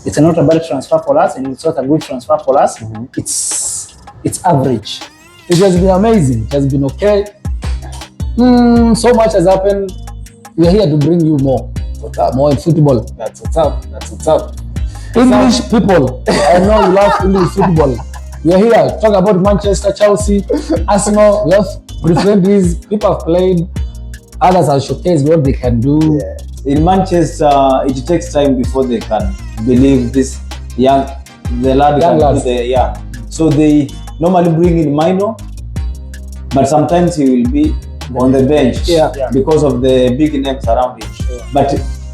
It's not a bad transfer for us, and it's not a good transfer for us. It's average. It has been amazing. It has been okay. So much has happened. We are here to bring you more in football. That's what's up. That's what's up. English people, I know you love English football. We are here to talk about Manchester, Chelsea, Arsenal. We have friendlies. People have played. Others have showcased what they can do. Yeah. In Manchester, it takes time before they can believe this young lad. So they normally bring in minor, but sometimes he will be on the bench because of the big names around him. Sure. But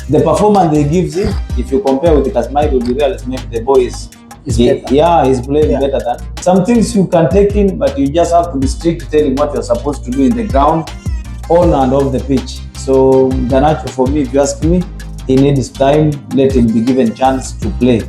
the performance they gives him, if you compare with Casemiro, you realize maybe the boy is better. He's playing better than some things you can take in, but you just have to be strict to tell him what you're supposed to do in the ground, on and off the pitch. So Garnacho, for me, if you ask me, he needs time. Let him be given chance to play.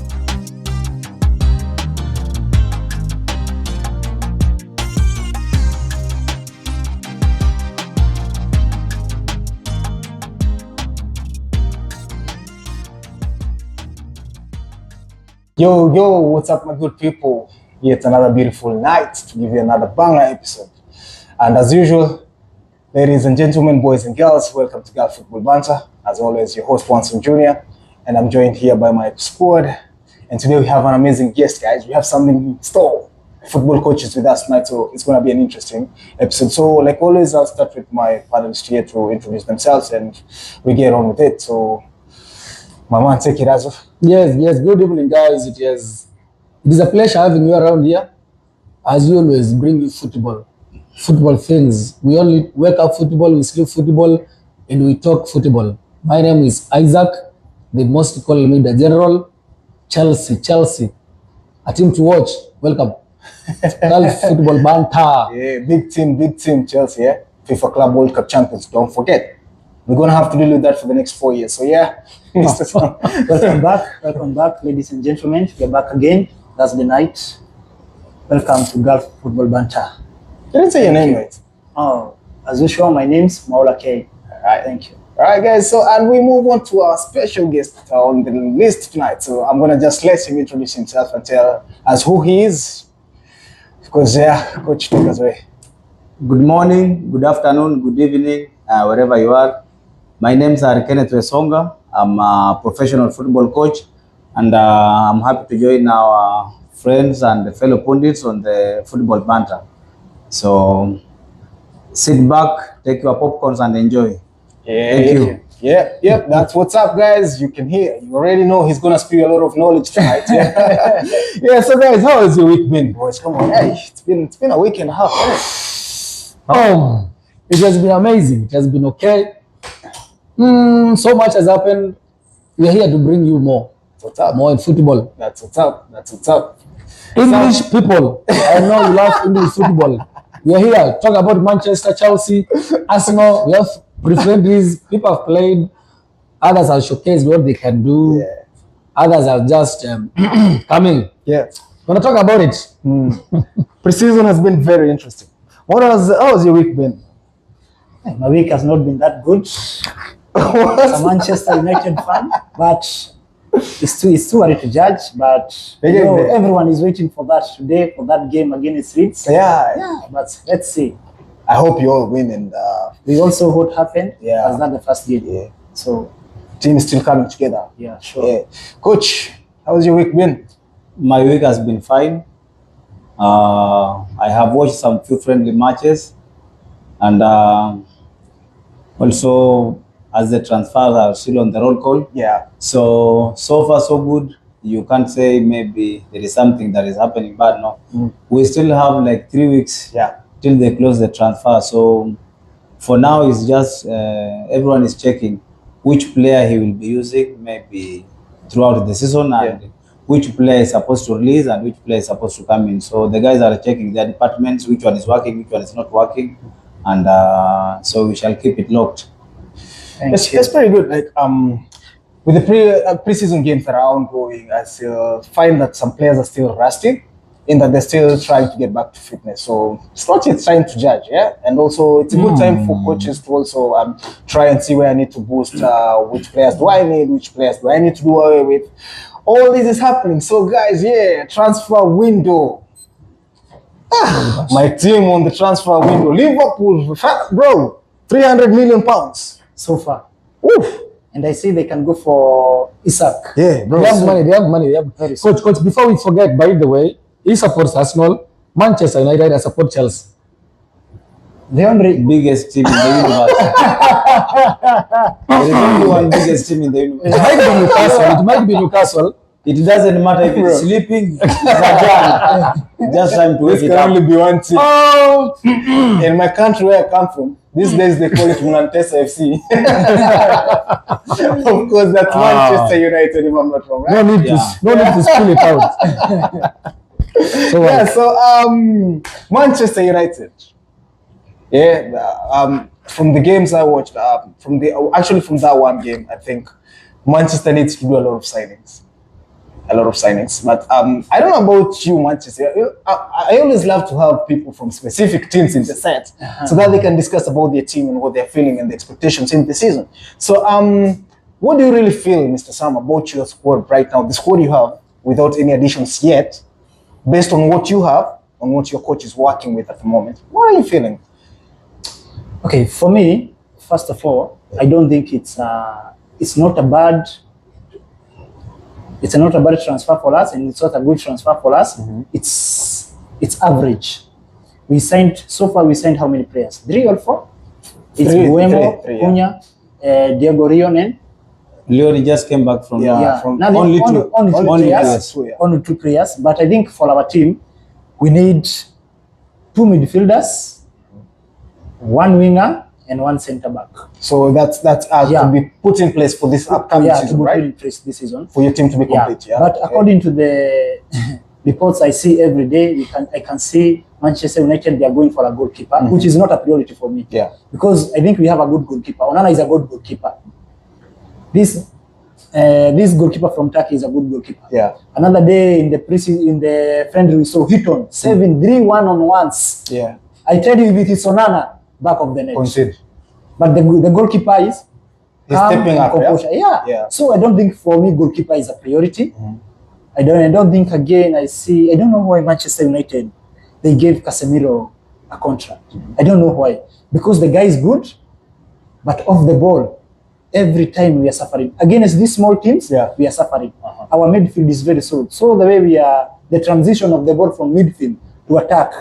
Yo, what's up, my good people? Yet another beautiful night to give you another banger episode. And as usual, ladies and gentlemen, boys and girls, welcome to Gulf Football Banter. As always, your host, Wanson Jr., and I'm joined here by my squad. And today we have an amazing guest, guys. We have something in store. Football coaches with us tonight, so it's going to be an interesting episode. So, like always, I'll start with my panelists here to introduce themselves, and we get on with it. So, my man, take it as well. Yes. Good evening, guys. It is a pleasure having you around here. As we always bring you football things. We only wake up football, we sleep football, and we talk football. My name is Isaac. They mostly call me the General. Chelsea. A team to watch. Welcome. Gulf Football Banter. Yeah, big team, Chelsea. Yeah, FIFA Club World Cup champions. Don't forget. We're gonna have to deal with that for the next 4 years. So yeah, welcome back, ladies and gentlemen. We're back again. That's the night. Welcome to Gulf Football Banter. You didn't say your name, right? Oh, as usual, my name's Maula K. All right, Thank you. All right, guys. So, and we move on to our special guest on the list tonight. So, I'm gonna just let him introduce himself and tell us who he is. Because coach, take us away. Good morning, good afternoon, good evening, wherever you are. My name is Kenneth Wesonga. I'm a professional football coach, and I'm happy to join our friends and fellow pundits on the football banter. So sit back, take your popcorns and enjoy. Thank you. Yeah, that's what's up, guys. You can hear, you already know he's gonna spew a lot of knowledge tonight. Yeah. So guys, how has your week been, boys? Come on, hey, it's been a week and a half. It has been amazing. It has been okay. So much has happened. We are here to bring you more in football. That's what's up. English people, I know you love English football. We are here to talk about Manchester, Chelsea, Arsenal. We have friendlies. People have played. Others have showcased what they can do. Yeah. Others are just coming. Yeah. We're going to talk about it. Preseason has been very interesting. How's your week been? My week has not been that good. I'm a Manchester United fan, but it's too early to judge. But everyone is waiting for that today, for that game against Leeds. Yeah. But let's see. I hope you all win, and We also what happened. Yeah. Was not the first game. Yeah. So team is still coming together. yeah, sure. Yeah. Coach, how's your week been? My week has been fine. I have watched some few friendly matches, and also as the transfers are still on the roll call. Yeah. So far so good. You can't say maybe there is something that is happening bad. No, we still have like 3 weeks. Yeah. Till they close the transfer. So for now, it's just everyone is checking which player he will be using maybe throughout the season, and which player is supposed to release and which player is supposed to come in. So the guys are checking their departments, which one is working, which one is not working, and so we shall keep it locked. It's pretty good. Like with the preseason games that are ongoing, I still find that some players are still rusty, in that they're still trying to get back to fitness. So it's not yet time to judge, and also it's a good time for coaches to also try and see where I need to boost, which players do I need, which players do I need to do away with. all this is happening. So guys, yeah, transfer window. My team on the transfer window, Liverpool, bro, 300 million pounds so far. Oof. And I see they can go for Isak. Yeah, bro. They have money. They have money. They have. Coach, before we forget, by the way, he supports Arsenal, Manchester United, I support Chelsea. The only Biggest team in the universe. There is only one biggest team in the universe. It might be Newcastle. It might be Newcastle. It doesn't matter if it's sleeping, just time to wake This it can up. only be one team. Oh, In my country where I come from, these days they call it Manchester FC. Of course, that's Manchester United, if I'm not wrong, right? no need to spill it out. So Yeah, so Manchester United. Yeah, from the games I watched, from that one game, I think Manchester needs to do a lot of signings. But I don't know about you, Manchester. I always love to have people from specific teams in the set so that they can discuss about their team and what they're feeling and the expectations in the season. So what do you really feel, Mr. Sam, about your squad right now, the squad you have without any additions yet, based on what you have, on what your coach is working with at the moment? What are you feeling? Okay, for me, first of all, I don't think it's not a bad transfer for us, and it's not a good transfer for us. It's average. So far we signed how many players? 3 or 4? It's Three, Buemo, yeah. Cunha, Diego Rion, and Leon just came back from from Now, only only two players. But I think for our team, we need 2 midfielders, 1 winger, and 1 centre back. So that's to be put in place for this upcoming To season, be right? put in place this season. For your team to be complete, yeah. But according to the reports I see every day, I can see Manchester United, they are going for a goalkeeper, which is not a priority for me. Yeah. Because I think we have a good goalkeeper. Onana is a good goalkeeper. This goalkeeper from Turkey is a good goalkeeper. Yeah. Another day in the preseason, in the friendly, we saw Hitton saving 3 1-on-1s. Yeah. I tell you, if it is Onana, back of the net. Concede. But the goalkeeper is He's calm stepping and up, composure. Yeah. So I don't think for me goalkeeper is a priority. I don't think again. I don't know why Manchester United they gave Casemiro a contract. I don't know why, because the guy is good, but off the ball, every time we are suffering against these small teams. We are suffering. Our midfield is very slow. So the way the transition of the ball from midfield to attack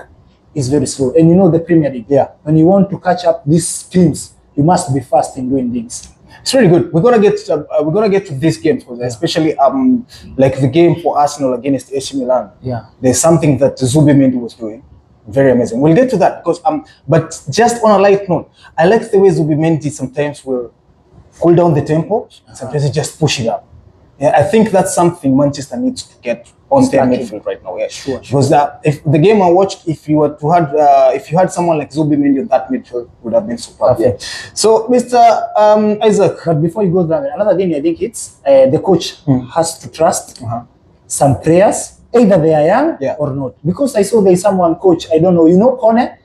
is very slow. And you know the Premier League. When you want to catch up these teams, you must be fast in doing things. It's really good. We're gonna get to these games, especially like the game for Arsenal against AC Milan. There's something that Zubimendi was doing, very amazing. We'll get to that because but just on a light note, I like the way Zubimendi sometimes will cool down the tempo, sometimes he just push it up. Yeah, I think that's something Manchester needs to get on their midfield right now. Yeah, Sure. Because if the game I watched, if you had someone like Zubimendi on that midfield, would have been superb. Yeah. So, Mr. Isaac. But before you go there, another thing I think it's the coach has to trust some players, either they are young or not. Because I saw there is someone coach, I don't know, you know Kone?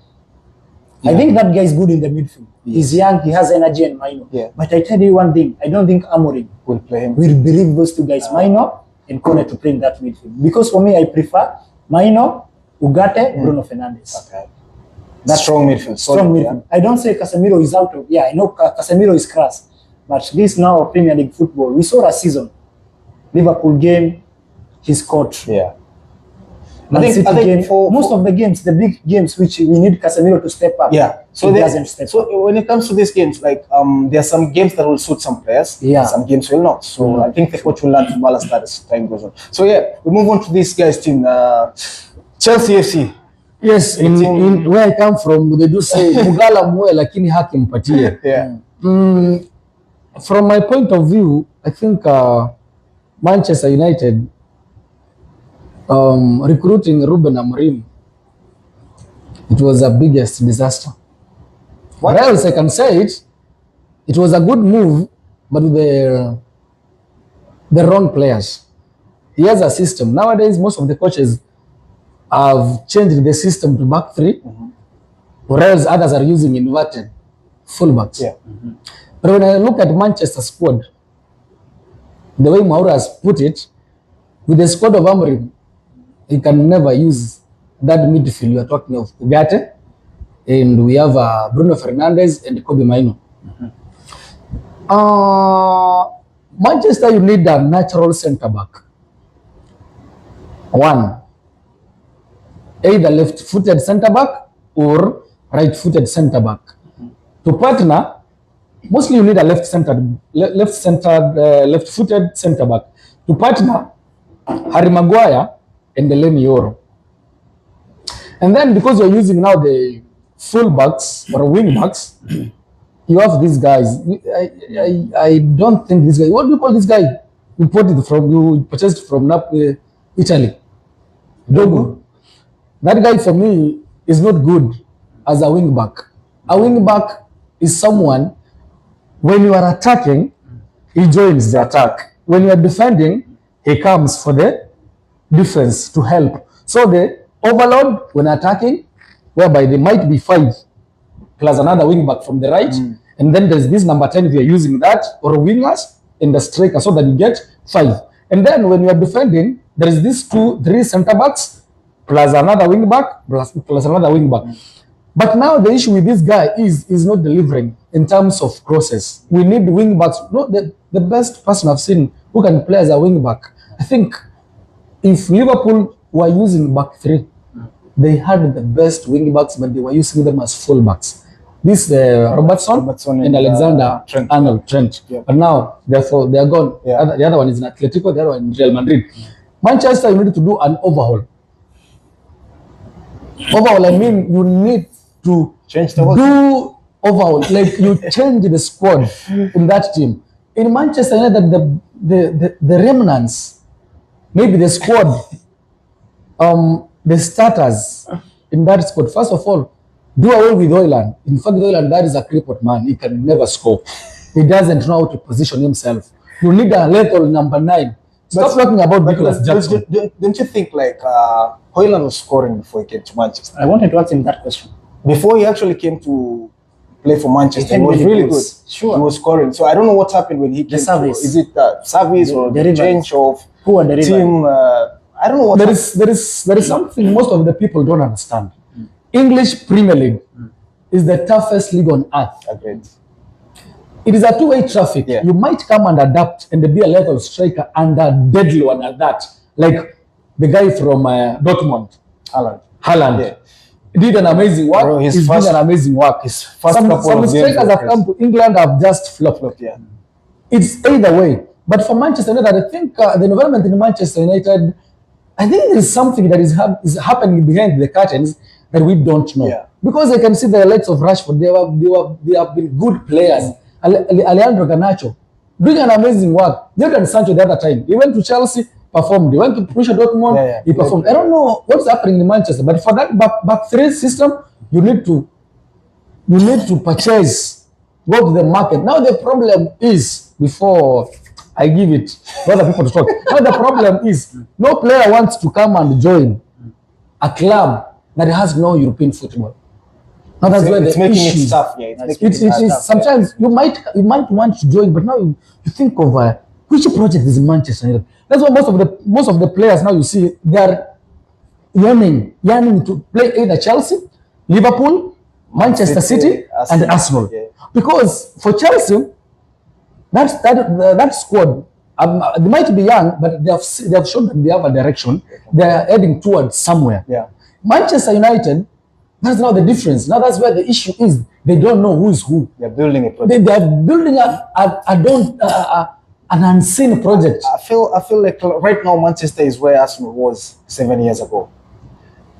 I think that guy is good in the midfield. He's young, he has energy and Maino. But I tell you one thing, I don't think Amorim will play him. Will believe those two guys, Maino and Kone, to play in that midfield. Because for me, I prefer Maino, Ugarte, Bruno Fernandes. Okay. That's strong midfield. Strong midfield. I don't say Casemiro is out of. I know Casemiro is crass, but this now Premier League football. We saw last season, Liverpool game, he scored. I think for most of the games, the big games, which we need Casemiro to step up. So he doesn't step up. So when it comes to these games, like there are some games that will suit some players, some games will not. So I think the coach will learn to balance that as time goes on. So we move on to this guys' team, Chelsea FC. Yes, in where I come from, they do say Mugala mwe lakini haki mpatie. From my point of view, I think Manchester United recruiting Ruben Amorim, it was the biggest disaster. What else I can say it was a good move, but with the wrong players. He has a system. Nowadays, most of the coaches have changed the system to back three, whereas others are using inverted fullbacks. But when I look at Manchester squad, the way Mauro has put it, with the squad of Amorim, he can never use that midfield you are talking of. Ugarte, and we have Bruno Fernandes and Kobe Maino. Manchester, you need a natural centre back. One, either left-footed centre back or right-footed centre back. To partner, mostly you need a left-footed centre back. To partner, Harry Maguire and Delaney Yoro. And then because you're using now the full backs or wing backs, you have these guys. I don't think this guy. What do you call this guy? You purchased from Italy. Dogo. That guy for me is not good as a wing back. A wing back is someone when you are attacking, he joins the attack. When you are defending, he comes for the defense to help. So the overload when attacking, whereby there might be 5 plus another wing back from the right, and then there's this number 10 if you're using that, or wingers in the striker, so that you get 5. And then when you are defending, there is these 2-3 center backs plus another wing back plus another wing back. But now the issue with this guy is not delivering in terms of crosses. We need wing backs. No, the best person I've seen who can play as a wing back. I think if Liverpool were using back 3, they had the best wing backs, but they were using them as full backs. This Robertson and Alexander Arnold Trent. Yeah. But now they are gone. Yeah. The other one is in Atletico, the other one in Real Madrid. Manchester, you need to do an overhaul. Overhaul, I mean, you need to Change the whole do overhaul. Like you change the squad in that team. In Manchester United, the remnants, maybe the squad, the starters in that squad. First of all, do away with Højlund. In fact, Højlund, that is a crippled man. He can never score. He doesn't know how to position himself. You need a lethal number 9. Stop talking about Nicholas Jackson. Don't you think like Højlund was scoring before he came to Manchester? I wanted to ask him that question. Before he actually came to play for Manchester, he was really good. Sure. He was scoring. So I don't know what happened when he came. service. Is it service or the change of Who are the team? I don't know what. There is something most of the people don't understand. English Premier League is the toughest league on earth. Agreed. It is a two-way traffic. Yeah. You might come and adapt and be a lethal striker and a deadly one at that. Like the guy from Dortmund, Haaland. Yeah. Did an amazing work. Bro, He's doing an amazing work. His first Some couple of games strikers were have come to England have just flopped. Yeah. It's either way. But for Manchester United, I think the environment in Manchester United, I think there is something that is happening behind the curtains that we don't know. Yeah. Because I can see the likes of Rashford, they have been good players. Alejandro Garnacho doing an amazing work. Jadon Sancho the other time, he went to Chelsea, performed. He went to Borussia Dortmund, he performed. I don't know what's happening in Manchester, but for that back 3 system, you need to purchase, go to the market. Now the problem is, before I give it to other people to talk, now the problem is no player wants to come and join a club that has no European football. Now that's where It's the making issue it is. tough. Yeah, It is sometimes you might want to join, but now you think of which project is in Manchester United. That's why most of the players now you see they are yearning to play either Chelsea, Liverpool, Manchester City, and Arsenal. Yeah. Because for Chelsea, that squad, they might be young, but they have shown that they have a direction. They are heading towards somewhere. Yeah. Manchester United, that's now the difference. Now that's where the issue is. They don't know who is who. They're building a project. They are building an unseen project. I feel like right now Manchester is where Arsenal was 7 years ago,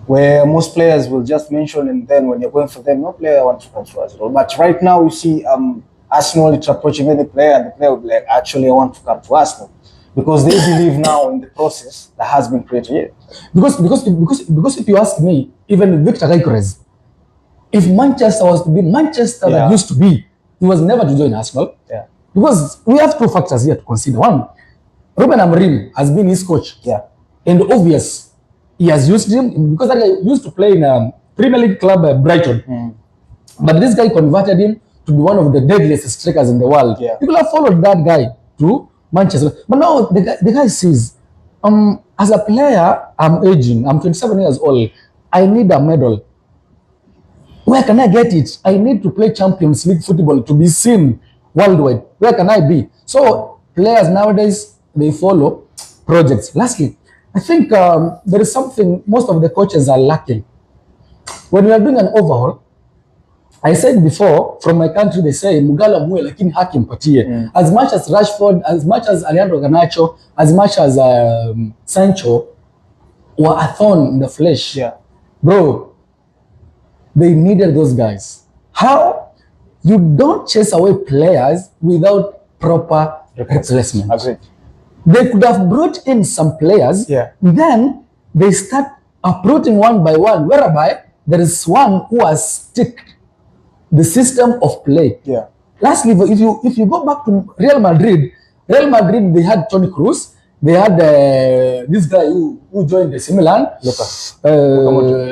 where most players will just mention, and then when you're going for them, no player wants to come to Arsenal. But right now you see Arsenal is approaching any player, and the player will be like, actually I want to come to Arsenal, because they believe now in the process that has been created here. Because if you ask me, even Victor Gyökeres, if Manchester was to be Manchester that used to be, he was never to join Arsenal. Yeah. Because we have 2 factors here to consider. One, Ruben Amorim has been his coach. Yeah. And obvious, he has used him because that guy used to play in a Premier League club, Brighton. But this guy converted him to be one of the deadliest strikers in the world. Yeah. People have followed that guy to Manchester. But now the guy sees As a player, I'm aging. I'm 27 years old. I need a medal. Where can I get it? I need to play Champions League football to be seen worldwide. Where can I be? So players nowadays, they follow projects. Lastly, I think there is something most of the coaches are lacking. When we are doing an overhaul, I said before, from my country, they say, Mugala mwe lakini haki mpatie. As much as Rashford, as much as Alejandro Garnacho, as much as Sancho were a thorn in the flesh. Yeah. Bro, they needed those guys. How? You don't chase away players without proper replacement. Agreed. They could have brought in some players, Yeah. then they start uprooting one by one, whereby there is one who has stick the system of play. Yeah. Lastly, if you go back to Real Madrid, they had Toni Kroos, they had this guy who joined the Milan,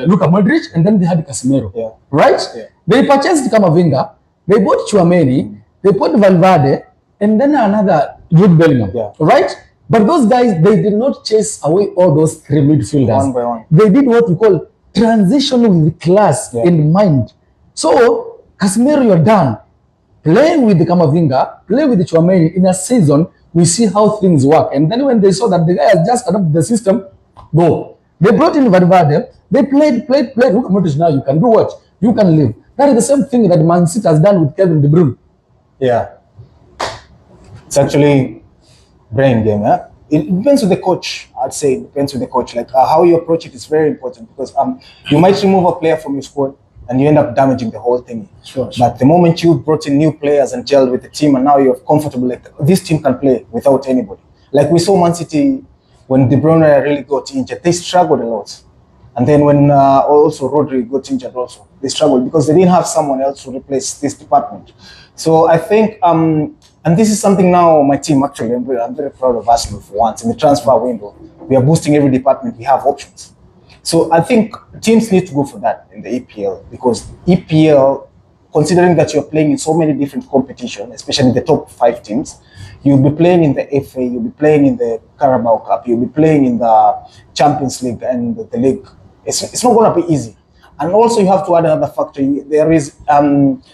Luka Modric, and then they had Casemiro. Yeah. Right? Yeah. They purchased Camavinga, they bought Tchouaméni, they bought Valverde, and then another Jude Bellingham. Yeah. Right? But those guys, they did not chase away all those three midfielders. One by one. They did what we call transition with class in mind. So, Casemiro, you're done. Playing with the Camavinga, play with the Tchouaméni in a season, we see how things work. And then when they saw that the guy has just adopted the system, go. They brought in Valverde, they played. Look at Modric now, you can do what? You can live. That is the same thing that Man City has done with Kevin De Bruyne. Yeah. It's actually brain game, yeah? It depends on the coach, I'd say. It depends on the coach. Like how you approach it is very important because you might remove a player from your squad and you end up damaging the whole thing. Sure. But the moment you brought in new players and gelled with the team and now you're comfortable, like this team can play without anybody. Like we saw Man City when De Bruyne really got injured, they struggled a lot. And then when also Rodri got injured also, they struggled because they didn't have someone else to replace this department. So I think, and this is something now my team actually, I'm very proud of Arsenal for once. In the transfer window, we are boosting every department, we have options. So I think teams need to go for that in the EPL because EPL, considering that you're playing in so many different competitions, especially the top 5 teams, you'll be playing in the FA, you'll be playing in the Carabao Cup, you'll be playing in the Champions League and the league. It's not going to be easy. And also you have to add another factor. There is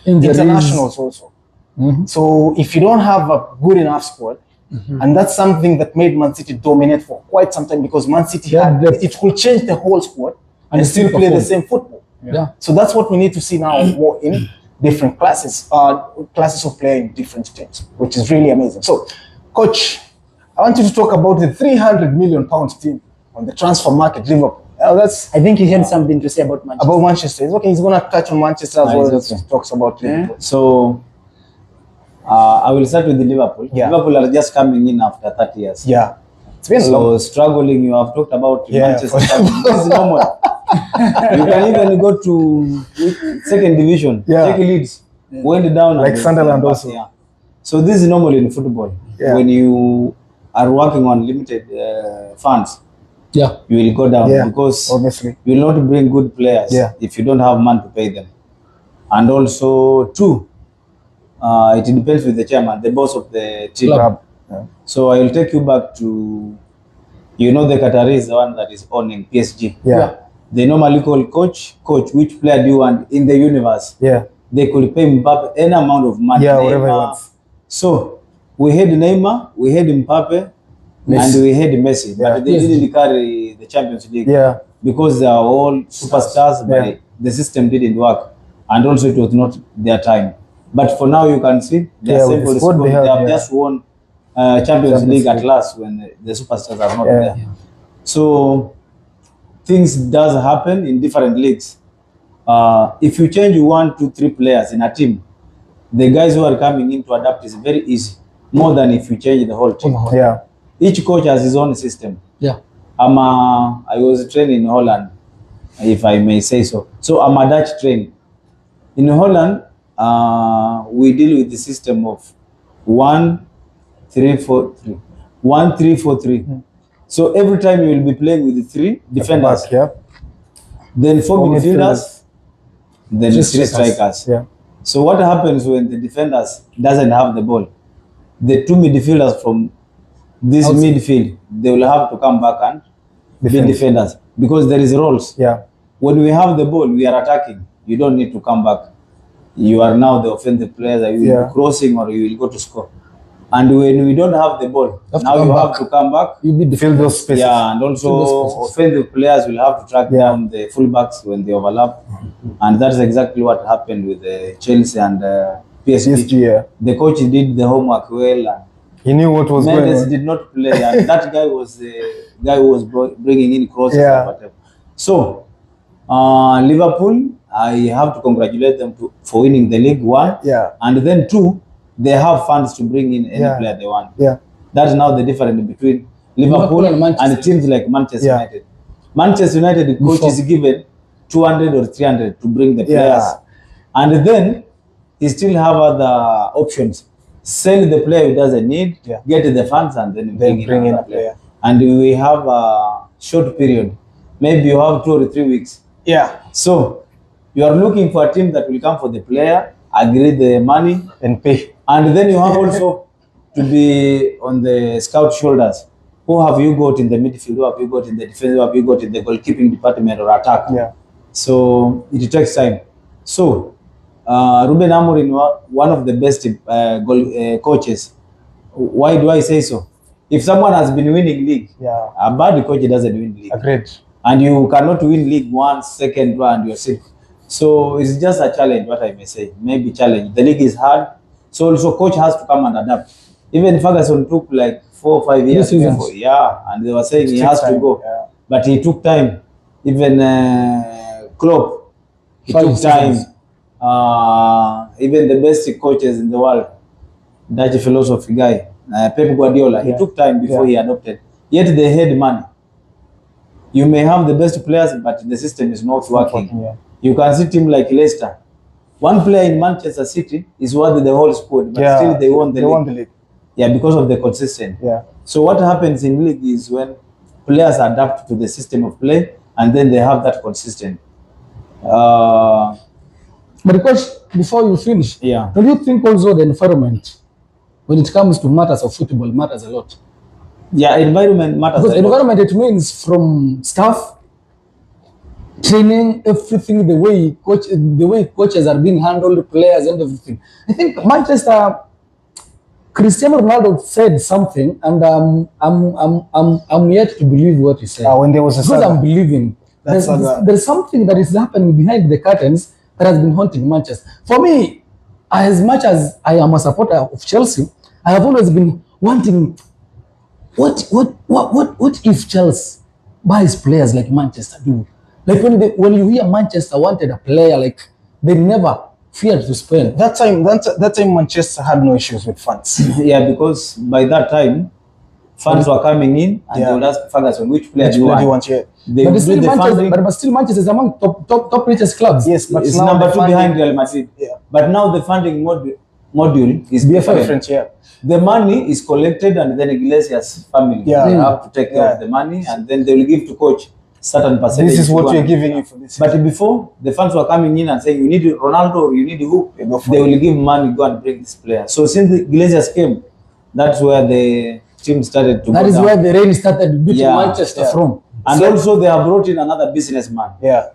internationals also. Mm-hmm. So if you don't have a good enough squad, and that's something that made Man City dominate for quite some time because Man City it could change the whole squad and still play the same football. Yeah. So that's what we need to see now more in different classes of playing different teams, which is really amazing. So, Coach, I want you to talk about the £300 million team on the transfer market, Liverpool. I think he had something to say about Manchester. About Manchester. It's okay, he's going to touch on Manchester as well as he talks about Liverpool. So, I will start with the Liverpool. Yeah. Liverpool are just coming in after 30 years. Yeah. It's been long. Struggling, you have talked about Manchester. This is normal. You can even go to second division. Take Leeds. Went down. Like Sunderland also. Yeah. So this is normal in football. Yeah. When you are working on limited funds, you will go down because obviously you will not bring good players if you don't have money to pay them. And also, two, it depends with the chairman, the boss of the team. Yeah. So I will take you back to, the Qatari is the one that is owning PSG. Yeah. They normally call coach, which player do you want in the universe? Yeah. They could pay Mbappe any amount of money. Yeah, whatever he wants. So we had Neymar, we had Mbappe, and we had Messi. But they didn't carry the Champions League. Yeah. Because they are all superstars, but the system didn't work. And also it was not their time. But for now, you can see they are simple. They have just won Champions League at last when the superstars are not there. So things does happen in different leagues. If you change 1, 2, 3 players in a team, the guys who are coming in to adapt is very easy, more than if you change the whole team. Yeah. Each coach has his own system. Yeah. I was trained in Holland, if I may say so. So I'm a Dutch trained. In Holland, we deal with the system of 1, 3, 4, 3. 1, 3, 4, 3. So every time you will be playing with the 3 defenders, then 4 midfielders, then 3 strikers. Yeah. So what happens when the defenders doesn't have the ball? The 2 midfielders from this Outside. midfield, they will have to come back and be defenders because there is roles. Yeah. When we have the ball, we are attacking. You don't need to come back. You are now the offensive players. You will be crossing or you will go to score. And when we don't have the ball, now you have to come back. You be Fill those spaces. Yeah, and also offensive players will have to track down the fullbacks when they overlap. And that's exactly what happened with Chelsea and PSG. Yeah. The coach did the homework well. And he knew what was going Mendes on. did not play, and that guy was the guy who was bringing in crosses and whatever. So, Liverpool, I have to congratulate them for winning the league, one. Yeah. And then two, they have funds to bring in any player they want. Yeah. That's now the difference between Liverpool and teams like Manchester United. Manchester United, the coach is given 200 or 300 to bring the players. And then he still have other options. Sell the player who doesn't need, get the funds, and then bring in a player. And we have a short period. Maybe you have 2 or 3 weeks. Yeah. So you are looking for a team that will come for the player, agree the money, and pay. And then you have also to be on the scout shoulders. Who have you got in the midfield? Who have you got in the defense? Who have you got in the goalkeeping department or attack? Yeah. So it takes time. So Ruben Amorim, one of the best coaches. Why do I say so? If someone has been winning league, a bad coach doesn't win league. Agreed. And you cannot win league one, second one, and you're sick. So it's just a challenge, what I may say. Maybe challenge. The league is hard. So also coach has to come and adapt. Even Ferguson took like 4 or 5 years before. Yeah, and they were saying he has to go. Yeah. But he took time. Even Klopp, he took time. Even the best coaches in the world, Dutch philosophy guy, Pep Guardiola, he took time before he adopted. Yet they had money. You may have the best players, but the system is not working. You can see team like Leicester. One player in Manchester City is worth the whole squad, but still they won the league. Yeah, because of the consistency. Yeah. So what happens in league is when players adapt to the system of play, and then they have that consistent. But coach, before you finish, don't you think also the environment, when it comes to matters of football, matters a lot? Yeah, environment matters. Because environment, it means from staff, training, everything, the way coaches are being handled, players and everything. I think Manchester, Cristiano Ronaldo said something, and I'm yet to believe what he said. When there was a because I'm believing there's something that is happening behind the curtains that has been haunting Manchester. For me, as much as I am a supporter of Chelsea, I have always been wanting. What if Chelsea buys players like Manchester do? Like when you hear Manchester wanted a player, like they never feared to spend. That time Manchester had no issues with funds. Yeah, because by that time funds were coming in, and they would ask Ferguson which player do you want. But still Manchester is among top richest clubs. Yes, but it's number 2 behind Real Madrid. Yeah. But now the funding module is different. Yeah. The money is collected, and then Iglesias family they have to take care of the money, and then they will give to coach certain percentage. This is what we're giving you for this. But before, the funds were coming in and saying, you need Ronaldo or you need who? They will give money, go and bring this player. So since the Iglesias came, that's where the team started to That is where the rain started beating Manchester from. And also they have brought in another businessman. Yeah.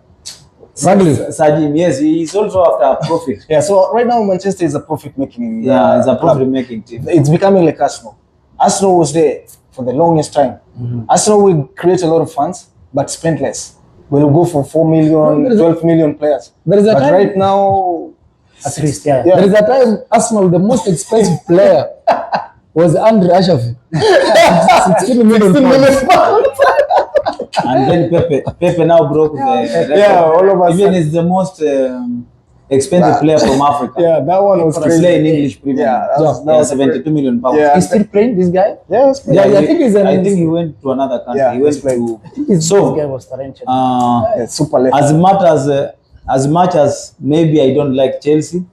Sajim, yes, he is also after a profit. Yeah, so right now Manchester is a profit-making it's a profit-making team. It's becoming like Arsenal. Arsenal was there for the longest time. Arsenal will create a lot of funds, but spend less. We'll go for 4 million, 12 million players. There is a time, right now, at least, there is a time Arsenal, the most expensive player was Andre Ashafi. 16 million pounds. And then Pepe now broke the record. Yeah, all of us. Even is the most expensive player from Africa. Yeah, that one was crazy. Play in English Premier. Yeah, 72 million pounds. Yeah, he's still playing, this guy? Yeah, I think he went to another country. Yeah, he went to. This guy was talented. Super left. As much as maybe I don't like Chelsea,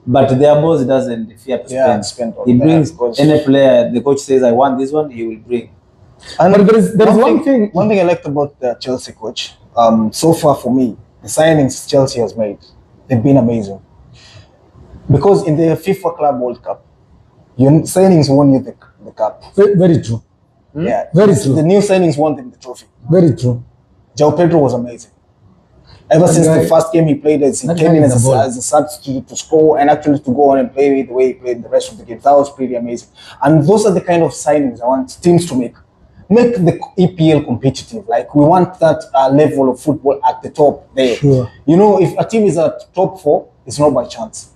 but their boss doesn't fear to spend. He brings any player. The coach says, "I want this one," he will bring. And there is one thing I liked about the Chelsea coach. So far for me, the signings Chelsea has made, they've been amazing. Because in the FIFA Club World Cup, your signings won you the cup. Very true. Yeah, Very true. The new signings won them the trophy. Very true. João Pedro was amazing. Ever since the first game he played, he came in as a substitute to score and actually to go on and play the way he played the rest of the game. That was pretty amazing. And those are the kind of signings I want teams to make. Make the EPL competitive. Like, we want that level of football at the top there. Sure. You know, if a team is at top 4, it's not by chance.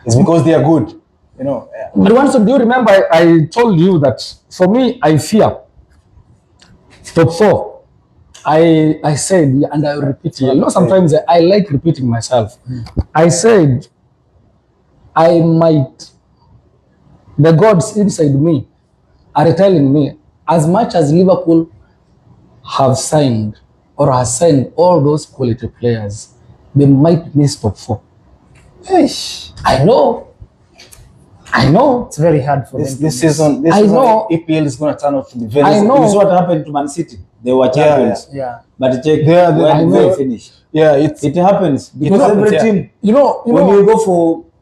It's because they are good. You know. Yeah. But once, do you remember I told you that for me, I fear top 4. I said, and I will repeat it. You know, sometimes I like repeating myself. I said, the gods inside me are telling me, as much as Liverpool have signed or has signed all those quality players, they might miss top 4. I know. It's very hard for them. This season, EPL is going to turn out to be very. I know. This is what happened to Man City. They were champions. Yeah. But check where they finish. Yeah, it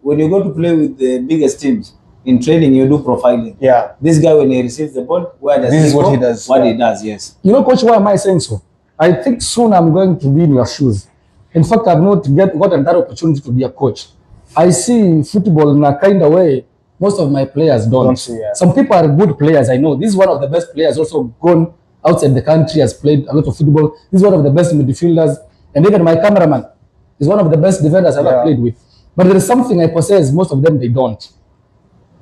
when you go to play with the biggest teams in training, you do profiling. Yeah. This guy, when he receives the ball, where does this is he what go? he does. What he does, yes. You know, coach, why am I saying so? I think soon I'm going to be in your shoes. In fact, I've not gotten that opportunity to be a coach. I see football in a kind of way most of my players don't. See, yeah. Some people are good players. I know this is one of the best players. Also gone outside the country, has played a lot of football. This is one of the best midfielders, and even my cameraman is one of the best defenders I've ever played with. But there is something I possess. Most of them they don't.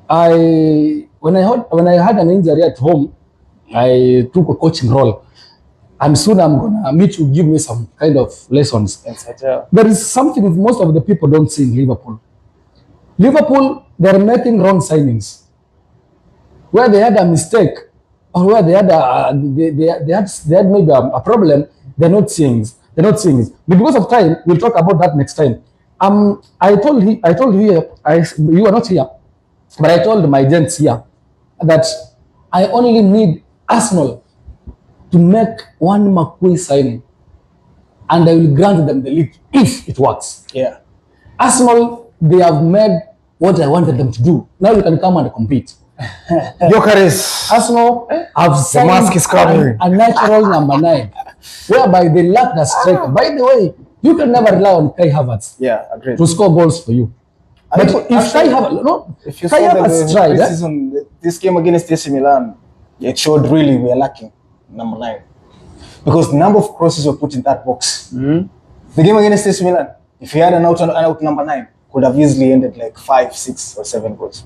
When I had an injury at home, I took a coaching role, and soon I'm gonna meet you, give me some kind of lessons. There is something most of the people don't see in Liverpool. Liverpool, they're making wrong signings. Where they had a mistake, or where they had maybe a problem, they're not seeing it. But because of time, we'll talk about that next time. I told you are not here, but I told my gents here that I only need Arsenal to make one McQueen signing, and I will grant them the league if it works. Yeah. Arsenal, they have made what I wanted them to do. Now you can come and compete. Jokeris. Arsenal have signed mask is coming. a natural number 9, whereby they lack the striker. By the way, you can never rely on Kai Havertz Agreed. to score goals for you. But if Kai Havertz, if you Kai saw Havertz the tried, preseason, this game against AC Milan, it showed really we are lacking number 9 because the number of crosses were put in that box. The game against AC Milan, if he had an out number 9, could have easily ended like 5, 6, or 7 goals.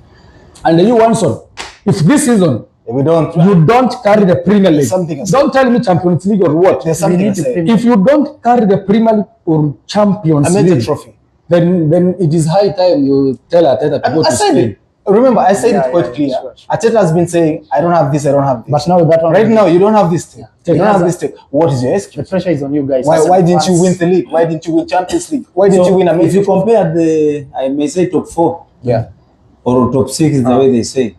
and you Wanson, if this season You don't carry the Premier League, don't tell me Champions League or what. There's something to say. If you don't carry the Premier League or Champions I meant the League, trophy. then it is high time you tell Arteta to go to Spain. Remember, I said it quite clear. Sure. Arteta has been saying, I don't have this, I don't have this. But now that one, Right now, you don't have this thing. You don't have Yeah. this thing. What is your the excuse? pressure is on you guys. Why didn't you win the league? Why didn't you win Champions League? Why didn't you win If you America? compare I may say top 4 Yeah. or top 6 is the way they say.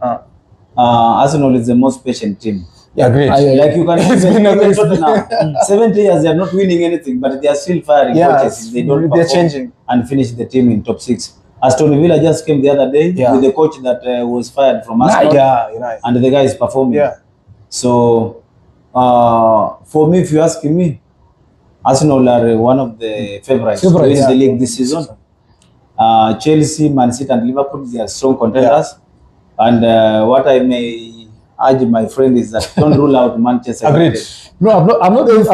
Arsenal is the most patient team. Yeah, great. Like you can even Tottenham, 70 years they are not winning anything, but they are still firing coaches if they don't they're perform changing. and finish the team in top 6. Aston Villa just came the other day with the coach that was fired from Arsenal, United. and the guy is performing. Yeah. So for me, if you ask me, Arsenal are one of the favorites to win the league this season. Chelsea, Man City, and Liverpool, they are strong contenders. And what I may urge my friend is that don't rule out Manchester Agreed. United. No, I'm not doing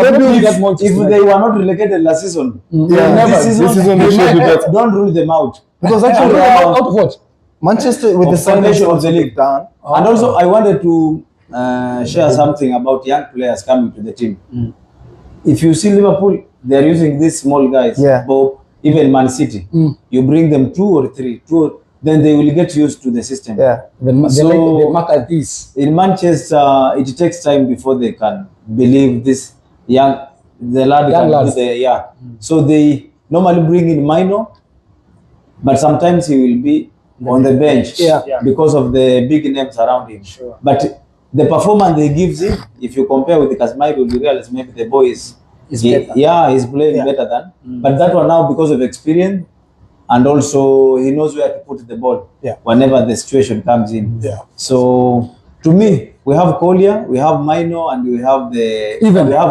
that much. If they were not relegated last season, This season they should be better. don't rule them out. Because actually, out of what? Manchester with the foundation signation of the league. down. And also, I wanted to share something about young players coming to the team. If you see Liverpool, they are using these small guys. Yeah. But even Man City, you bring them 2 or 3, then they will get used to the system. Yeah. They mark at this. In Manchester, it takes time before they can believe this the lad Young can lads. do So they normally bring in minor, but sometimes he will be on the bench because of the big names around him. Sure. But the performance they gives him, if you compare with the Casemiro, you realize maybe the boy is better. he's playing better than. But that one now because of experience. And also, he knows where to put the ball whenever the situation comes in. Yeah. So, To me, we have Collier, we have Mino, and we have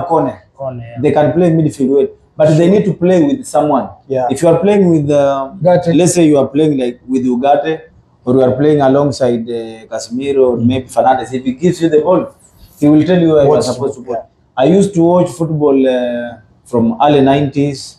Kone. Yeah. They can play midfield well, but they need to play with someone. Yeah. If you are playing with, Ugarte. let's say you are playing like with Ugarte, or you are playing alongside Casemiro or maybe Fernandes, if he gives you the ball, he will tell you where you are supposed to play. I used to watch football from early 90s,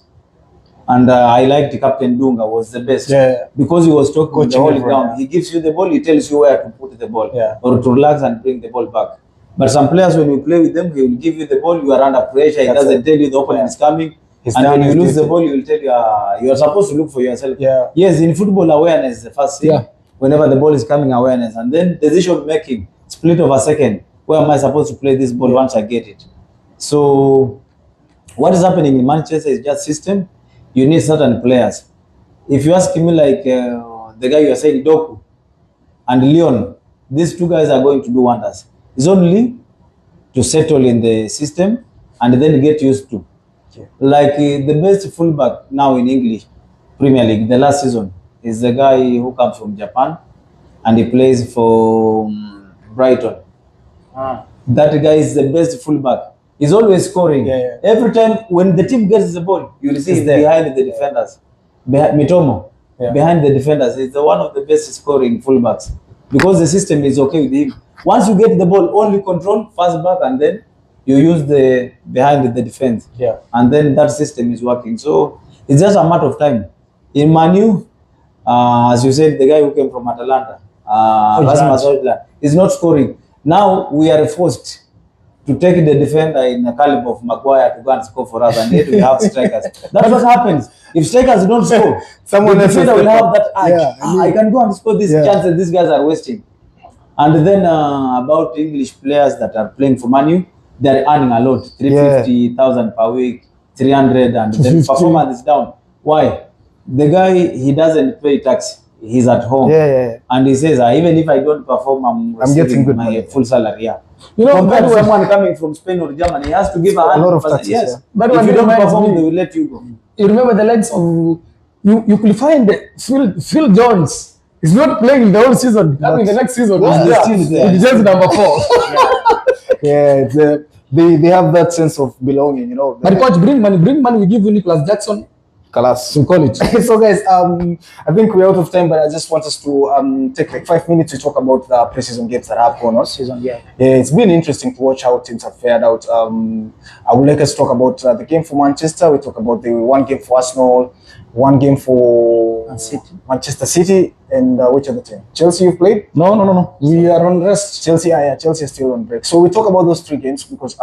and I liked Captain Dunga was the best because he was talking the whole ground. He gives you the ball, he tells you where to put the ball or to relax and bring the ball back. But some players, when you play with them, he will give you the ball, you are under pressure, he doesn't tell you the opponent is coming. And when you lose the ball, he will tell you you are supposed to look for yourself. Yes, in football, awareness is the first thing. Whenever the ball is coming, awareness. And then decision making, split of a second. Where am I supposed to play this ball once I get it? So what is happening in Manchester is just system. You need certain players. If you ask me, like the guy you are saying, Doku and Leon, these two guys are going to do wonders. It's only to settle in the system and then get used to. Like the best fullback now in English Premier League, the last season, is the guy who comes from Japan and he plays for Brighton. That guy is the best fullback. He's always scoring. Every time when the team gets the ball, you will see him behind the defenders. Mitomo, behind the defenders. He's one of the best scoring fullbacks because the system is okay with him. Once you get the ball, only control, fast back, and then you use the behind the defense. And then that system is working. So it's just a matter of time. In Manu, as you said, the guy who came from Atalanta, Rasmus Højlund, is not scoring. Now we are forced to take the defender in the caliber of Maguire to go and score for us, and yet we have strikers. That's what happens. If strikers don't score, someone else will have that urge. I can go and score these chances these guys are wasting. And then about English players that are playing for Man U, they're earning a lot, 350,000 per week, 300, and then performance is down. Why? The guy, he doesn't pay tax. He's at home, and he says, even if I don't perform, I'm getting good my full salary. You know, compared to someone coming from Spain or Germany, he has to give a lot of taxes. Yes, but if you don't perform, they will let you go. You remember the likes of you could find Phil Jones is not playing the whole season. Coming the next season, he's just number 4. They have that sense of belonging, you know. But coach, bring money. We give you Nicholas Jackson. Class. We call it. So guys, I think we're out of time, but I just want us to take like 5 minutes to talk about the preseason games that have gone on. It's been interesting to watch how teams have fared out. I would like us to talk about the game for Manchester. We talk about the one game for Arsenal, one game for Manchester City, and which other team? Chelsea you've played? No. We are on rest. Chelsea is still on break. So we talk about those 3 games because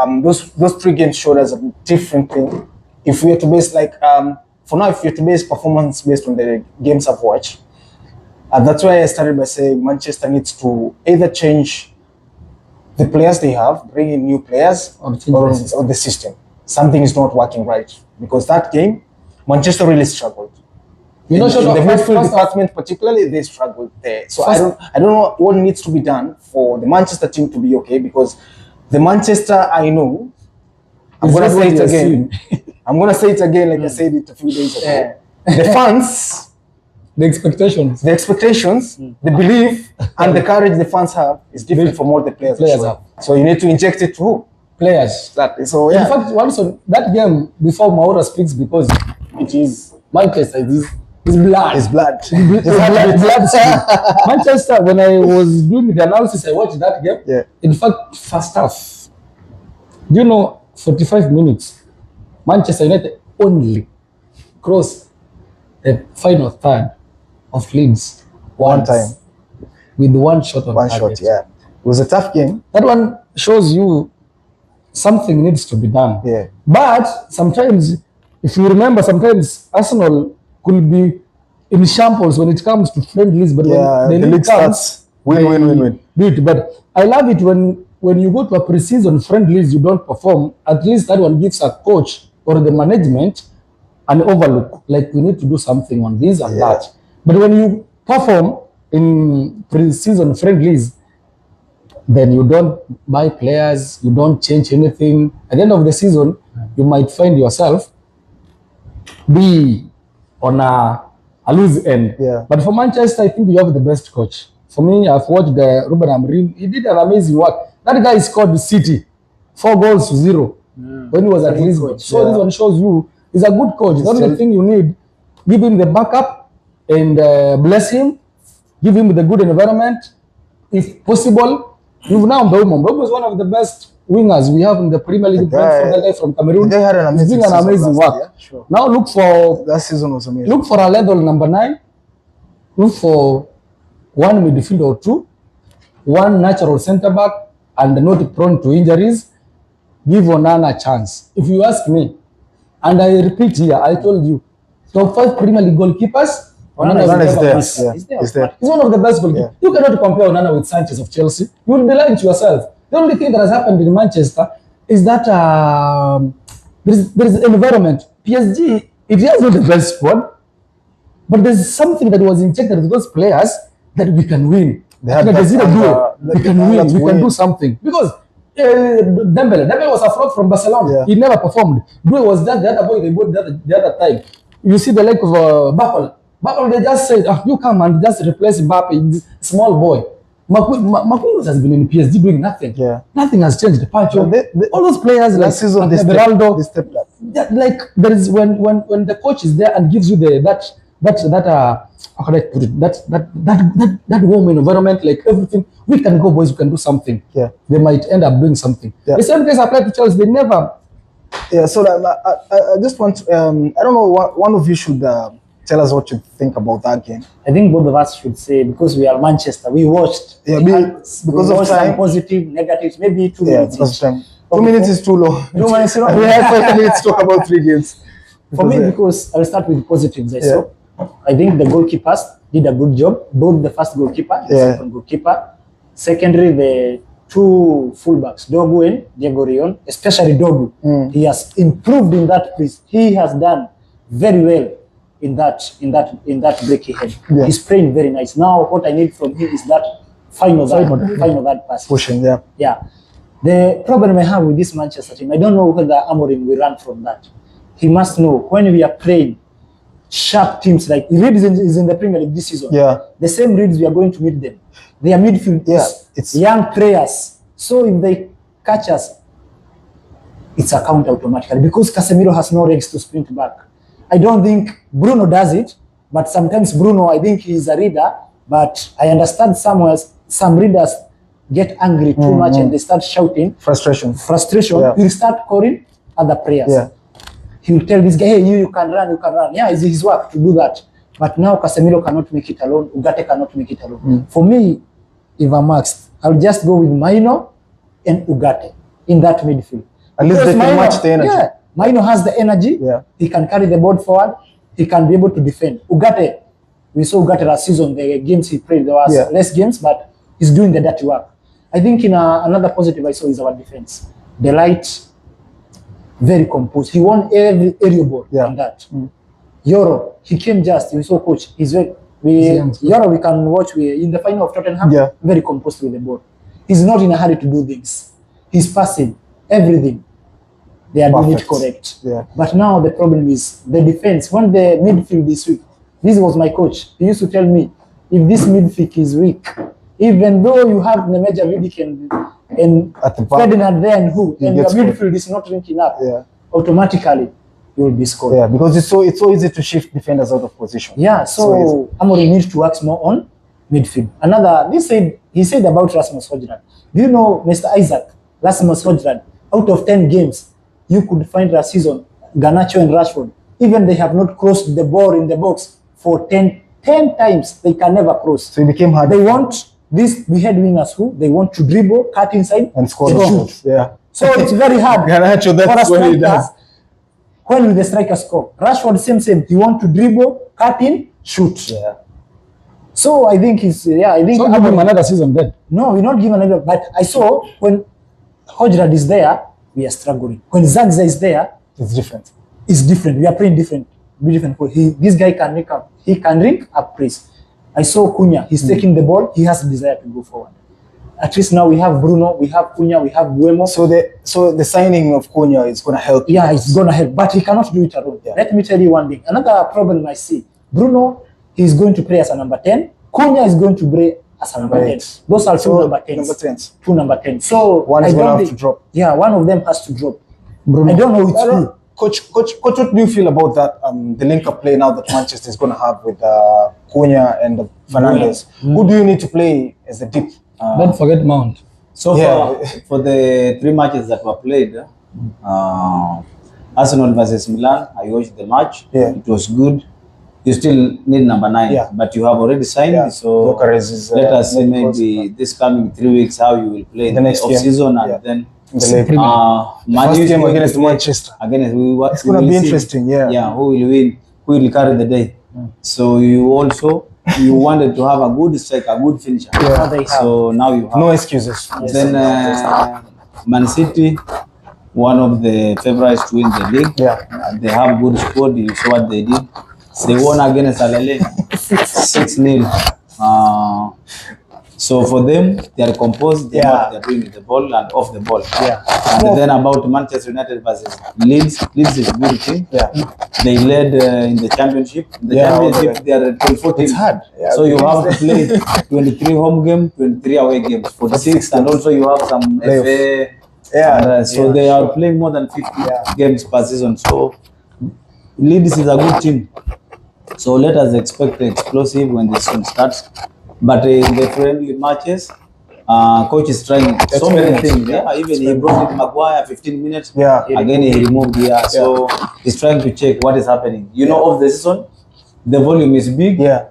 those 3 games showed us a different thing. If we are to base like for now, if you're to base performance based on the games I've watched, that's why I started by saying Manchester needs to either change the players they have, bring in new players, or the system. Something is not working right because that game, Manchester really struggled. In the midfield department, particularly, they struggled there. So I don't know what needs to be done for the Manchester team to be okay because the Manchester I know, I'm gonna say it again. I'm going to say it again like I said it a few days ago. The fans, the expectations, the belief and the courage the fans have is different from what the players have. So you need to inject it to players. Exactly. So in fact, once on that game, before Maura speaks, because it is Manchester, it's blood. It's blood. blood. Manchester, when I was doing the analysis, I watched that game. In fact, first half, do you know, 45 minutes, Manchester United only crossed the final third of Leeds one time with one shot on target. It was a tough game. That one shows you something needs to be done. But sometimes, if you remember, sometimes Arsenal could be in shambles when it comes to friendlies, but when the league starts, win. But I love it when you go to a preseason friendlies, you don't perform. At least that one gives a coach or the management an overlook, like we need to do something on this and that. But when you perform in pre-season friendlies, then you don't buy players, you don't change anything. At the end of the season, you might find yourself be on a loose end. But for Manchester, I think you have the best coach. For me, I've watched Ruben Amorim. He did an amazing work. That guy scored the City 4-0 when he was at Lisbon. So this one shows you he's a good coach. The only thing you need, give him the backup and bless him. Give him the good environment. If possible, you've now Mbeumo. Mbeumo is one of the best wingers we have in the Premier League. The guy from Cameroon. They had an amazing, doing an amazing work. Yeah, sure. Now look for that season was amazing. Look for a level number 9. Look for one midfield or two, one natural centre back, and not prone to injuries. Give Onana a chance. If you ask me, and I repeat here, I told you, top 5 Premier League goalkeepers. Onana is there. He's there. He's one of the best goalkeepers. You cannot compare Onana with Sanchez of Chelsea. You will be lying to yourself. The only thing that has happened in Manchester is that there is environment. PSG, it has not the best squad, but there's something that was injected with those players that we can win. We can win. We can do something. Because Dembele was a fraud from Barcelona. Yeah. He never performed. Due was that the other boy they bought the other time. You see the like of Bakol. Bakol, they just said, you come and just replace Mbappe, this small boy. Marquinhos has been in PSG doing nothing. Yeah. Nothing has changed. Pancho, all those players like season, Beraldo, they stepped up. like there is when the coach is there and gives you how can I put it? That warm environment, like everything. We can go, boys. We can do something. Yeah. They might end up doing something. Yeah. The same case applied to Chelsea. They never. Yeah. So I just want. I don't know. One of you should tell us what you think about that game. I think both of us should say, because we are Manchester, we watched. Yeah, because we of time. Positive, negatives, maybe 2 minutes. Because of time. Okay. 2 minutes is too long. 2 minutes. We have 5 minutes to talk about 3 games. For me, because I'll start with the positives I saw. I think the goalkeepers did a good job. Both the first goalkeeper and the second goalkeeper. Secondly, the 2 fullbacks, Dogu and Diego Rion, especially Dogu. He has improved in that place. He has done very well in that break he had. Yeah. He's playing very nice. Now what I need from him is that final that pass. Pushing, Yeah. The problem I have with this Manchester team, I don't know whether Amorim will run from that. He must know when we are playing sharp teams like Leeds is in the Premier League this season. Yeah. The same Leeds we are going to meet them. Their midfield is young players. So if they catch us, it's a count automatically because Casemiro has no legs to sprint back. I don't think Bruno does it, but sometimes Bruno, I think he's a reader, but I understand some readers get angry too much and they start shouting. Frustration. Yeah. He'll start calling other players. Yeah. He will tell this guy, hey, you can run. Yeah, it's his work to do that. But now Casemiro cannot make it alone. Ugarte cannot make it alone. For me, if I'm asked, I'll just go with Maino and Ugarte in that midfield. At least they can match the energy. Yeah, Maino has the energy. Yeah. He can carry the ball forward. He can be able to defend. Ugarte, we saw Ugarte last season, the games he played, there was less games, but he's doing the dirty work. I think in another positive I saw is our defense. The light, very composed. He won every aerial ball on that. Euro, he came just. We saw coach. Euro, we can watch. In the final of Tottenham. Very composed with the ball. He's not in a hurry to do things. He's passing everything. They are doing it correct. Yeah. But now the problem is the defense. When the midfield is weak, this was my coach. He used to tell me, if this midfield is weak, even though you have the major Vidic and Ferdinand there and your midfield is not linking up, automatically you will be scored. Yeah, because it's so easy to shift defenders out of position. Yeah, so Amorim needs to work more on midfield. He said about Rasmus Højlund. Do you know, Mr. Isaac, Rasmus Højlund, out of 10 games, you could find last season, Garnacho and Rashford, even they have not crossed the ball in the box for 10 times, they can never cross. So it became hard. They want we had wingers who they want to dribble, cut inside, and score. Yeah. So it's very hard. Garnacho, that's what he does. When will the striker score? Rashford, same. He want to dribble, cut in, shoot. Yeah. So I think so give him another season then. No, we're not giving another. But I saw when Højlund is there, we are struggling. When Zaza is there, it's different. It's different. We are playing different. This guy can make up. He can ring up press. I saw Cunha. He's taking the ball. He has a desire to go forward. At least now we have Bruno, we have Cunha, we have Buemo. So the signing of Cunha is going to help. Yeah, it's going to help, but he cannot do it alone. Yeah. Let me tell you one thing. Another problem I see. Bruno, he's going to play as a number 10. Cunha is going to play as a number 10. Right. Those are two So, number 10s. number 10s. Two number 10. So One is I gonna don't have to think- drop. Yeah, one of them has to drop. I don't know which who. Coach, what do you feel about that? The link-up play now that Manchester is going to have with Cunha and Fernandes. Who do you need to play as a deep? Don't forget Mount. So Yeah. for the 3 matches that were played, Arsenal versus Milan, I watched the match. Yeah. It was good. You still need number 9, Yeah. but you have already signed. Yeah. So Gyökeres is, let us see medical, maybe this coming 3 weeks how you will play The in next the game. off-season and Yeah. then In the league. Man First U is game going to against play Manchester. Against It's gonna we will be see. interesting, yeah. Yeah, who will win? Who will carry the day? So you wanted to have a good strike, a good finisher. Now they have. So now you have. No excuses. Then Man City, one of the favorites to win the league. Yeah. They have good squad. You saw what they did. They won against Alale 6-0. So for them, they are composed. They know what they're doing with the ball and off the ball. Yeah. And then about Manchester United versus Leeds. Leeds is a good team. Yeah. They led in the championship. The Yeah, championship, okay. they are 24 teams. It's hard. Yeah, So you have to play 23 home games, 23 away games, 46, and also you have some FA. Yeah. And, so they are playing more than 50 games per season. So Leeds is a good team. So let us expect explosive when the season starts. But in the friendly matches, coach is trying so many things. Yeah, even he brought in Maguire 15 minutes. Yeah. Again, he removed. Yeah. So he's trying to check what is happening. You know, of the season, the volume is big. Yeah.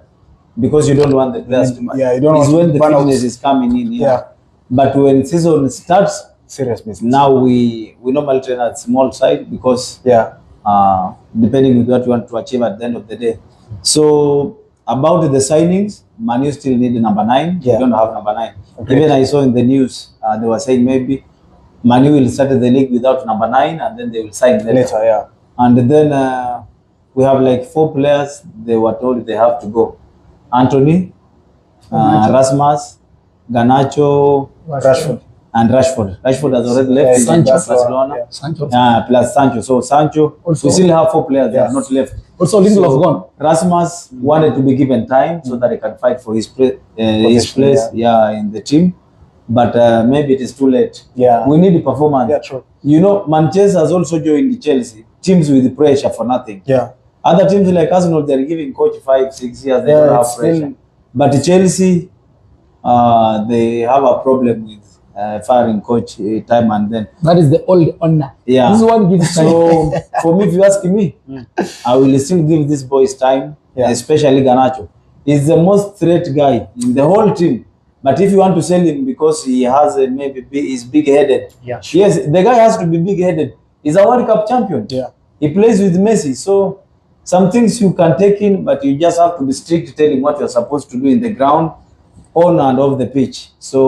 Because you don't want the players to match. Yeah, you don't It's want when to the burn out. fitness is coming in. Yeah. But when season starts, Serious business. now we normally train at small side because Yeah. depending on what you want to achieve at the end of the day. So about the signings, Man U still need number 9. Yeah. They don't have number 9. Okay. Even I saw in the news, they were saying maybe Man U will start the league without number 9 and then they will sign later. Later, yeah. And then we have like 4 players, they were told they have to go. Anthony, Rasmus, Garnacho, Rashford. and Rashford. Rashford has already left Sancho. Barcelona. Yeah. Sancho. Plus Sancho. So Sancho, Also- we still have 4 players that are not left. Also, Lindelof gone. Rasmus wanted to be given time so that he can fight for his place in the team. But maybe it is too late. Yeah. We need performance. Yeah, true. You know, Manchester has also joined Chelsea. Teams with pressure for nothing. Yeah. Other teams like Arsenal, they're giving coach 5-6 years. They Yeah, don't have it's pressure. been- But Chelsea, they have a problem with firing coach time and then. That is the old owner. Yeah. This one gives time. So for me, if you ask me, I will still give this boys time, especially Garnacho. He's the most threat guy in the whole team. But if you want to sell him because he has he's big-headed. Yeah. Yes, the guy has to be big-headed. He's a World Cup champion. Yeah. He plays with Messi. So some things you can take in, but you just have to be strict to tell him what you're supposed to do in the ground, on and off the pitch. So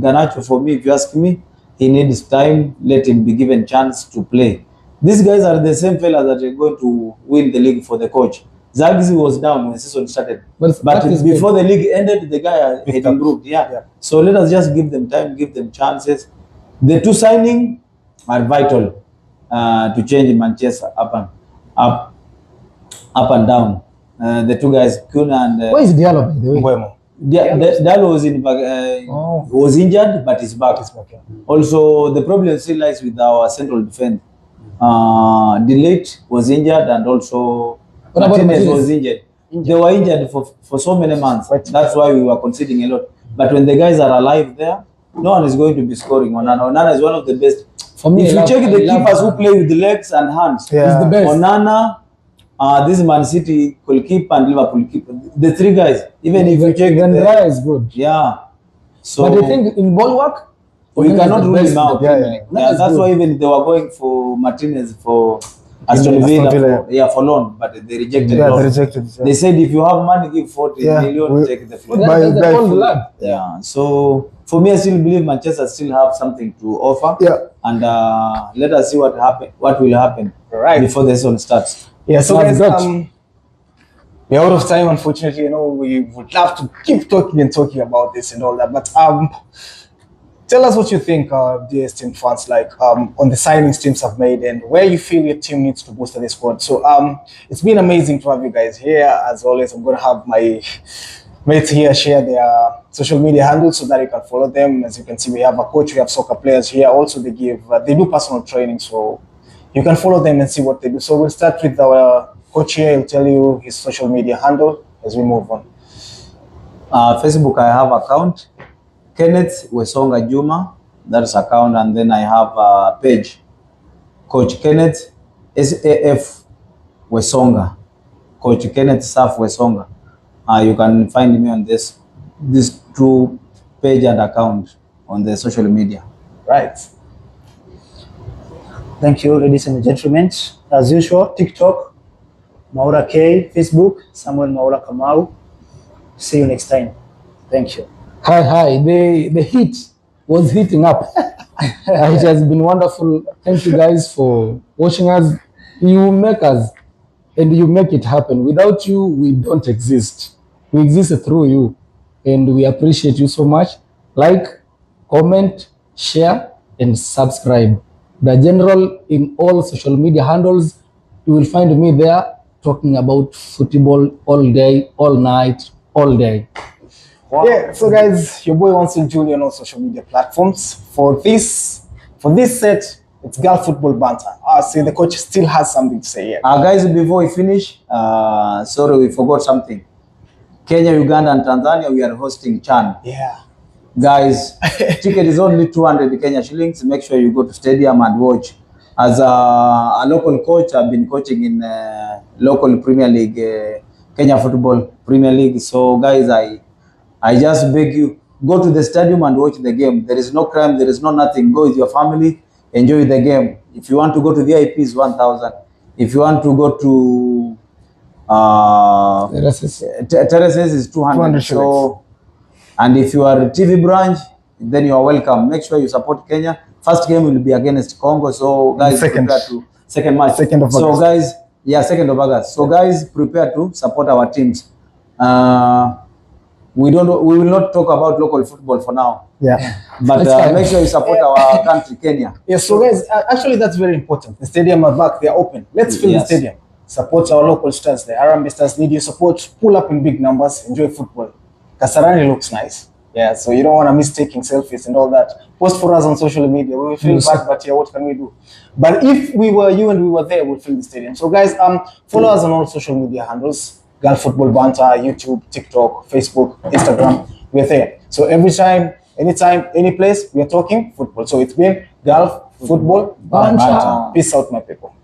Garnacho, for me, if you ask me, he needs time. Let him be given chance to play. These guys are the same fellas that are going to win the league for the coach. Zagzi was down when the season started. But But that is before the league ended, the guy had Picked up. improved. Yeah. Yeah. So let us just give them time, give them chances. The 2 signing are vital to change Manchester up and down. The 2 guys, Kuna and Where is Diallo, by the way? Mbeumo. Dalo was injured, but he's back. Okay. Also, the problem still lies with our central defense. Delete was injured, and also What about Martinez Martinez? was injured. They were injured for so many months. Right. That's why we were conceding a lot. But when the guys are alive there, no one is going to be scoring. Onana, Onana is one of the best. For me, If you I check love- the I love keepers who Onana. play with the legs and hands, Yeah. He's the best. Onana, this Man City goalkeeper and Liverpool keeper, the 3 guys. Even if you check Then the, Raya is good. yeah. So But I think in ball work, we Onana is cannot the rule best him in out. the Yeah, Premier yeah. League. Yeah, That is that's good. why even they were going for Martinez for Aston Aston Villa, Villa. for loan, but they rejected Yeah, loan. they rejected it. They said if you have money, give 40 Yeah, million, we- take the That- floor. By- that's the by old full- lad. Yeah, so for me, I still believe Manchester still have something to offer. Yeah. And let us see what will happen Right. before the season starts. Yeah, so That's guys, good. we're out of time, unfortunately. You know, we would love to keep talking about this and all that, but tell us what you think, dear esteemed fans, like on the signings teams have made and where you feel your team needs to boost the squad. So it's been amazing to have you guys here. As always, I'm gonna have my mates here share their social media handles so that you can follow them. As you can see, we have a coach, we have soccer players here. Also, they do personal training, so you can follow them and see what they do. So we'll start with our coach here. He'll tell you his social media handle as we move on. Facebook, I have account Kenneth Wesonga Juma. That's account, and then I have a page, Coach Kenneth SAF Wesonga, Coach Kenneth SAF Wesonga. You can find me on this true page and account on the social media. Right. Thank you, ladies and gentlemen. As usual, TikTok, Maura K, Facebook, Samuel Maura Kamau. See you next time. Thank you. Hi. The heat was heating up. It has been wonderful. Thank you guys for watching us. You make us and you make it happen. Without you, we don't exist. We exist through you. And we appreciate you so much. Like, comment, share, and subscribe. The General in all social media handles. You will find me there talking about football all day, all night, all day. Wow. Yeah, so guys, your boy wants to Julie on all social media platforms. For this set, it's Gulf Football Banter. See, the coach still has something to say here. Guys, before we finish, sorry, we forgot something. Kenya, Uganda, and Tanzania, we are hosting CHAN. Yeah. Guys, ticket is only 200 Kenya shillings. Make sure you go to stadium and watch. As a local coach, I've been coaching in local Premier League, Kenya Football Premier League. So guys, I just beg you, go to the stadium and watch the game. There is no crime, there is no nothing. Go with your family, enjoy the game. If you want to go to VIP, is 1,000. If you want to go to terraces is 200. So, and if you are a TV branch, then you are welcome. Make sure you support Kenya. First game will be against Congo. So guys, prepare to second match. 2nd of August. So guys, 2nd of August. So guys, prepare to support our teams. We will not talk about local football for now. Yeah. But make sure you support our country, Kenya. Yeah, so guys, actually that's very important. The stadium are back, they're open. Let's fill the stadium. Support our local stars. The Harambee Stars need your support. Pull up in big numbers, enjoy football. Kasarani looks nice. Yeah, so you don't want to miss taking selfies and all that. Post for us on social media. We will feel bad, but yeah, what can we do? But if we were you and we were there, we'll fill the stadium. So guys, follow us on all social media handles. Gulf Football Banter, YouTube, TikTok, Facebook, Instagram. We're there. So every time, anytime, any place, we are talking football. So it's been Gulf Football Banter. Peace out, my people.